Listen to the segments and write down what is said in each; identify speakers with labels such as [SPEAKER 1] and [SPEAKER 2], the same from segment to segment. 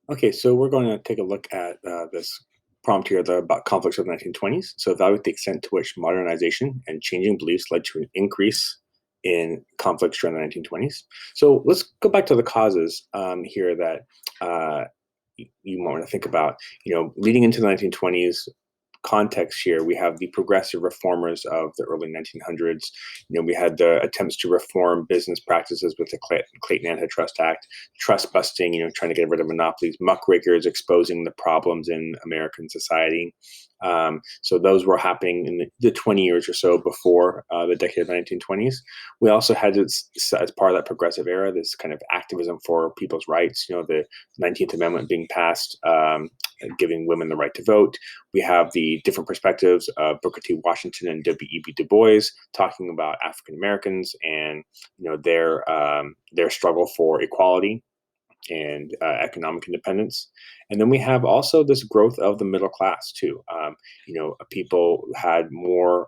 [SPEAKER 1] Okay, so we're going to take a look at this prompt here about conflicts of the 1920s. So evaluate the extent to which modernization and changing beliefs led to an increase in conflicts during the 1920s. So let's go back to the causes here that you might want to think about. Leading into the 1920s, context here, we have the progressive reformers of the early 1900s. We had the attempts to reform business practices with the Clayton Antitrust Act, trust busting, trying to get rid of monopolies, muckrakers exposing the problems in American society. So those were happening in the 20 years or so before the decade of the 1920s. We also had this, as part of that progressive era, this kind of activism for people's rights, the 19th Amendment being passed, giving women the right to vote. We have the different perspectives of Booker T. Washington and W.E.B. Du Bois talking about African Americans and their struggle for equality and economic independence. And then we have also this growth of the middle class too. People had more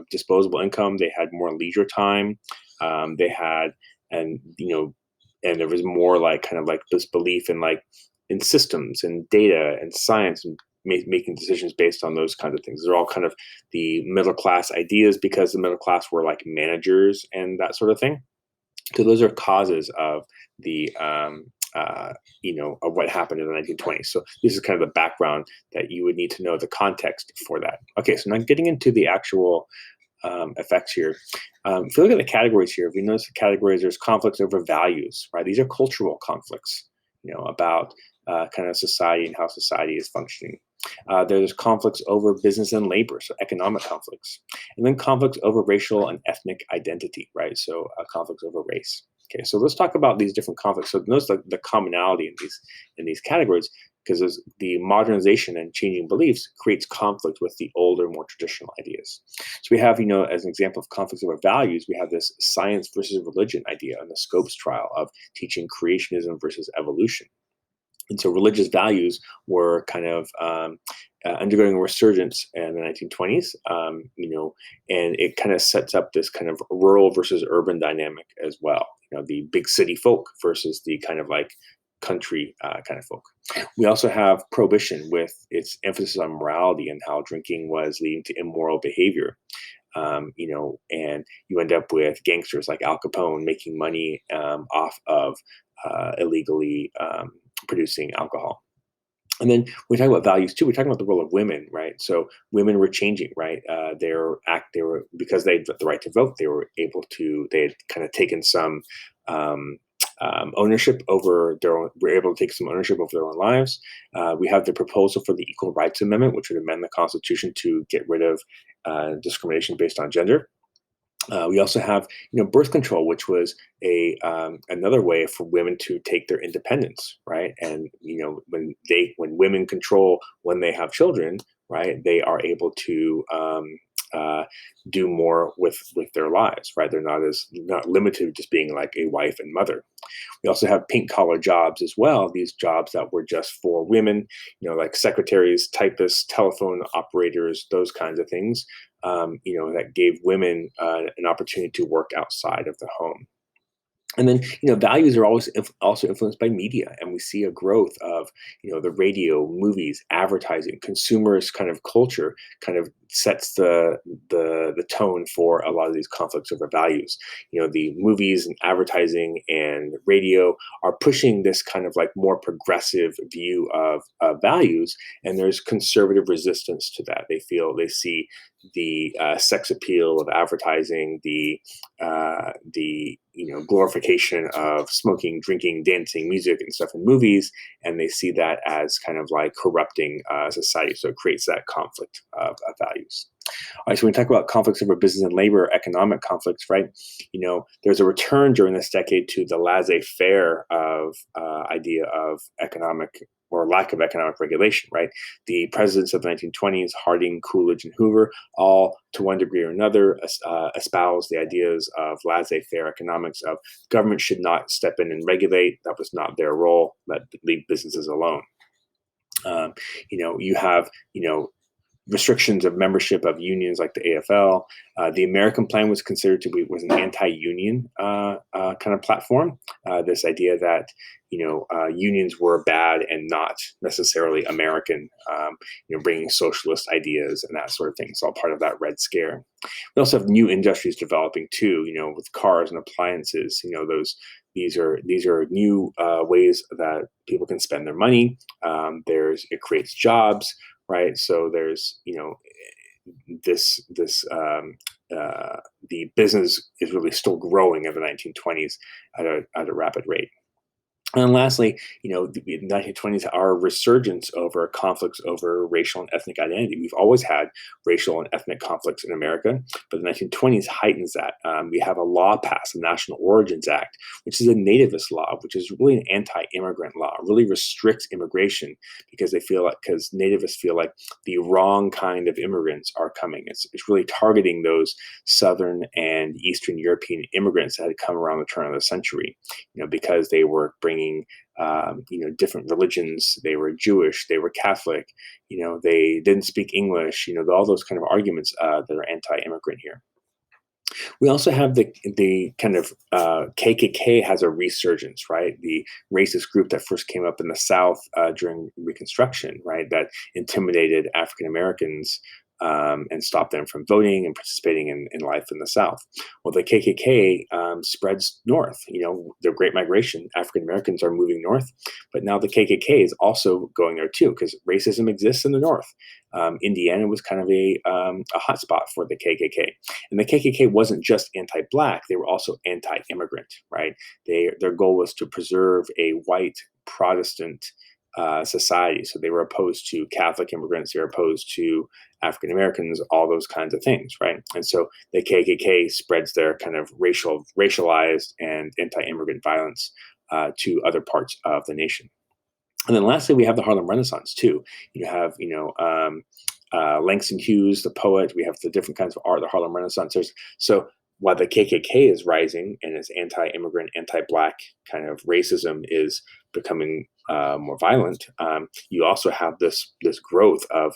[SPEAKER 1] disposable income. They had more leisure time. They had, and and there was more kind of this belief in systems and data and science and making decisions based on those kinds of things. They're all kind of the middle class ideas because the middle class were like managers and that sort of thing. So those are causes of the of what happened in the 1920s. So this is kind of the background that you would need to know the context for that. Okay, so now getting into the actual effects here. If you look at the categories here, if you notice the categories, there's conflicts over values, right? These are cultural conflicts, about kind of society and how society is functioning. There's conflicts over business and labor, so economic conflicts, and then conflicts over racial and ethnic identity, right? So conflicts over race. Okay, so let's talk about these different conflicts. So notice the commonality in these categories, because the modernization and changing beliefs creates conflict with the older, more traditional ideas. So we have, as an example of conflicts over values, we have this science versus religion idea in the Scopes trial of teaching creationism versus evolution. And so religious values were kind of undergoing a resurgence in the 1920s, and it kind of sets up this kind of rural versus urban dynamic as well. The big city folk versus the kind of country kind of folk. We also have prohibition with its emphasis on morality and how drinking was leading to immoral behavior. And you end up with gangsters like Al Capone making money off of illegally producing alcohol. And then we talk about values too. We're talking about the role of women, right? So women were changing, right? They were because they had the right to vote. They had kind of taken some ownership over their own. Were able to take some ownership over their own lives. We have the proposal for the Equal Rights Amendment, which would amend the Constitution to get rid of discrimination based on gender. We also have, birth control, which was another way for women to take their independence, right? And when women control when they have children, right, they are able to do more with their lives, right? They're not limited to just being like a wife and mother. We also have pink collar jobs as well. These jobs that were just for women, like secretaries, typists, telephone operators, those kinds of things. That gave women an opportunity to work outside of the home. And then, values are always also influenced by media, and we see a growth of, the radio, movies, advertising, consumers kind of culture kind of sets the tone for a lot of these conflicts over values. The movies and advertising and radio are pushing this kind of more progressive view of values, and there's conservative resistance to that. They see the sex appeal of advertising, the glorification of smoking, drinking, dancing, music, and stuff in movies, and they see that as kind of corrupting society. So it creates that conflict of values. All right, so when we talk about conflicts over business and labor, economic conflicts, right? There's a return during this decade to the laissez-faire of idea of economic or lack of economic regulation, right? The presidents of the 1920s, Harding, Coolidge, and Hoover, all to one degree or another espoused the ideas of laissez-faire economics, of government should not step in and regulate. That was not their role. Leave businesses alone. You have, restrictions of membership of unions like the AFL. The American plan was considered to be was an anti-union kind of platform. This idea that unions were bad and not necessarily American. Bringing socialist ideas and that sort of thing. It's all part of that Red Scare. We also have new industries developing too. With cars and appliances. These are new ways that people can spend their money. It creates jobs. Right. So there's, the business is really still growing in the 1920s at a rapid rate. And lastly, the 1920s, our resurgence over conflicts over racial and ethnic identity. We've always had racial and ethnic conflicts in America, but the 1920s heightens that. We have a law passed, the National Origins Act, which is a nativist law, which is really an anti-immigrant law. It really restricts immigration because because nativists feel like the wrong kind of immigrants are coming. It's really targeting those Southern and Eastern European immigrants that had come around the turn of the century, because they were bringing different religions. They were Jewish, they were Catholic, they didn't speak English, all those kind of arguments that are anti-immigrant here. We also have the kind of KKK has a resurgence, right? The racist group that first came up in the South during Reconstruction, right? That intimidated African Americans and stopped them from voting and participating in life in the South. Well, the KKK spreads north. The Great Migration, African Americans are moving north, but now the KKK is also going there too because racism exists in the North. Indiana was kind of a hotspot for the KKK, and the KKK wasn't just anti-Black; they were also anti-immigrant. Right? Their goal was to preserve a white Protestant society. So they were opposed to Catholic immigrants. They were opposed to African Americans, all those kinds of things, right? And so the KKK spreads their kind of racialized and anti-immigrant violence to other parts of the nation. And then lastly, we have the Harlem Renaissance too. You have, Langston Hughes, the poet. We have the different kinds of art, the Harlem Renaissance. So while the KKK is rising and its anti-immigrant, anti-Black kind of racism is becoming more violent, you also have this growth of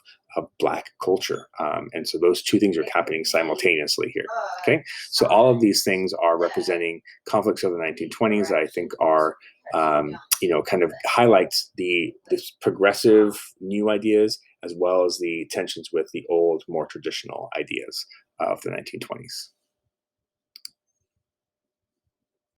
[SPEAKER 1] Black culture. And so those two things are happening simultaneously here. Okay, so all of these things are representing conflicts of the 1920s that I think are, kind of highlights this progressive new ideas as well as the tensions with the old, more traditional ideas of the 1920s.